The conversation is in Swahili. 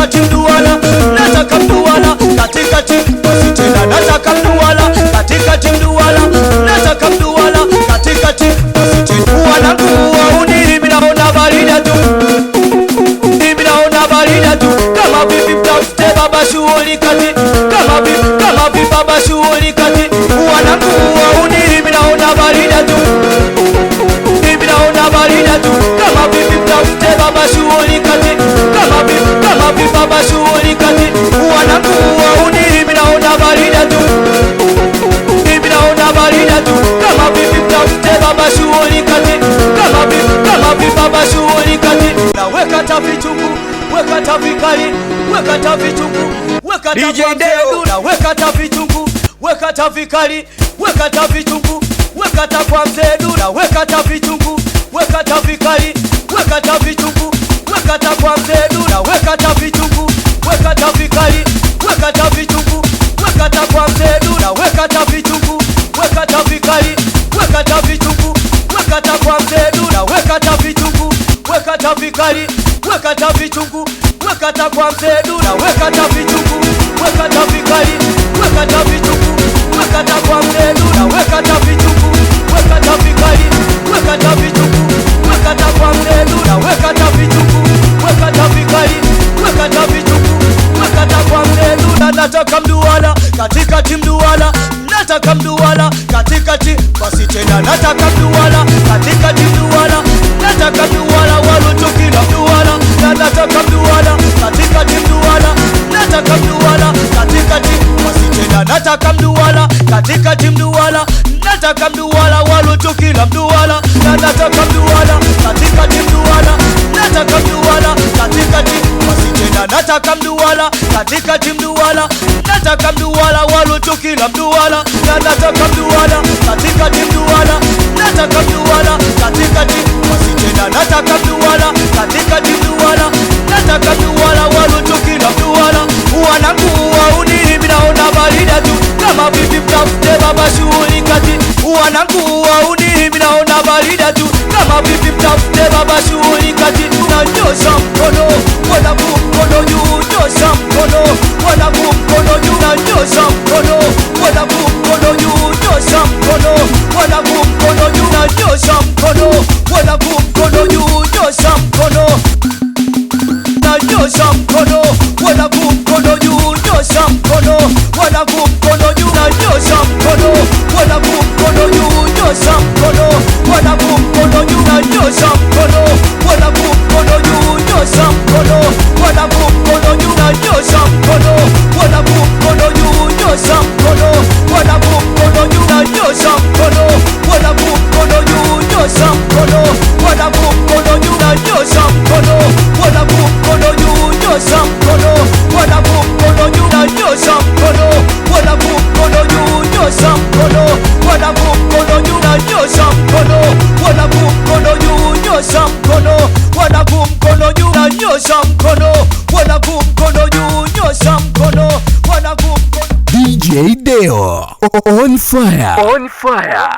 katikati mduara, nataka mduara katikati, basi tena nataka mduara katikati mduara, nataka mduara katikati, basi tena wanangu wauni minaona barida tu, minaona barida tu, kama vipi mtafute baba shughuli kati, kama vipi baba shughuli kati, wanangu wauni minaona barida tu, minaona barida tu, kama vipi mtafute baba shughuli kati, kama vipi baba shughuli kati, wanangu wauni minaona barida tu, minaona barida tu, kama vipi mtafute baba shughuli kati, kama vipi baba shughuli kati, na weka tavichungu, weka tavikali, weka tavichungu, weka tavichungu, na weka tavichungu, weka tavikali, weka tavichungu, weka takwa mzedu, na weka tavichungu, weka tavikali, weka tavichungu, weka takwa mzedu, na weka tavichungu, weka tavikali, weka tavichungu, weka takwa mzedu, na weka tavichungu, weka tavikali, weka tavichungu, weka takwa mzedu, na weka tavichungu, weka tavikali, weka tavichungu, weka takwa mzedu, na weka tavichungu, weka tavikali, weka tavichungu, weka takwa mzedu, na weka tavichungu, weka tavikali, weka tavichungu, weka takwa mzedu, na weka tavichungu, weka tavikali, weka tavichungu, weka takwa mzedu, na nataka mduara katikati mduara, nataka mduara katikati, basi tena nataka mduara katikati mduara, nataka mduara walotokila mduara, na nataka mduara katikati mduara, nataka mduara katikati, basi tena nataka mduara katikati mduara, nataka mduara walotokila mduara, na nataka mduara katikati mduara, nataka mduara katikati, basi tena nataka mduara katikati mduara, nataka mduara walotokila mduara, na nataka mduara katikati mduara, nataka mduara katikati, basi tena nataka mduara katikati mduara, nataka mduara walotokila mduara, wanangu wauni minaona barida tu, kama vipi mtafute baba shughuli kati, wanangu wauni minaona barida tu, kama vipi mtafute baba shughuli kati, unanyosha mkono, wanangu mkono juu, nyosha mkono, wanangu mkono juu, unanyosha mkono, wanangu mkono juu, nyosha mkono, wanangu mkono juu, unanyosha mkono, wanangu mkono juu, nyosha mkono, nyosha mkono, wanangu mkono juu, nyosha mkono, wanangu mkono juu, nyosha mkono, wanangu mkono juu, nyosha mkono, wanangu mkono juu, nyosha mkono, wanangu mkono juu, nyosha mkono, wanangu mkono juu, nyosha mkono, wanangu mkono juu, nyosha mkono, wanangu mkono juu, nyosha mkono, wanangu mkono juu, nyosha mkono, wanangu mkono juu, nyosha mkono, wanangu mkono juu, nyosha mkono, wanangu mkono juu, nyosha mkono, wanangu mkono juu, nyosha mkono, wanangu mkono juu, nyosha mkono, wanangu mkono juu, nyosha mkono, wanangu mkono juu, nyosha mkono, wanangu mkono juu, nyosha mkono, wanangu mkono. DJ Deo on fire. On fire.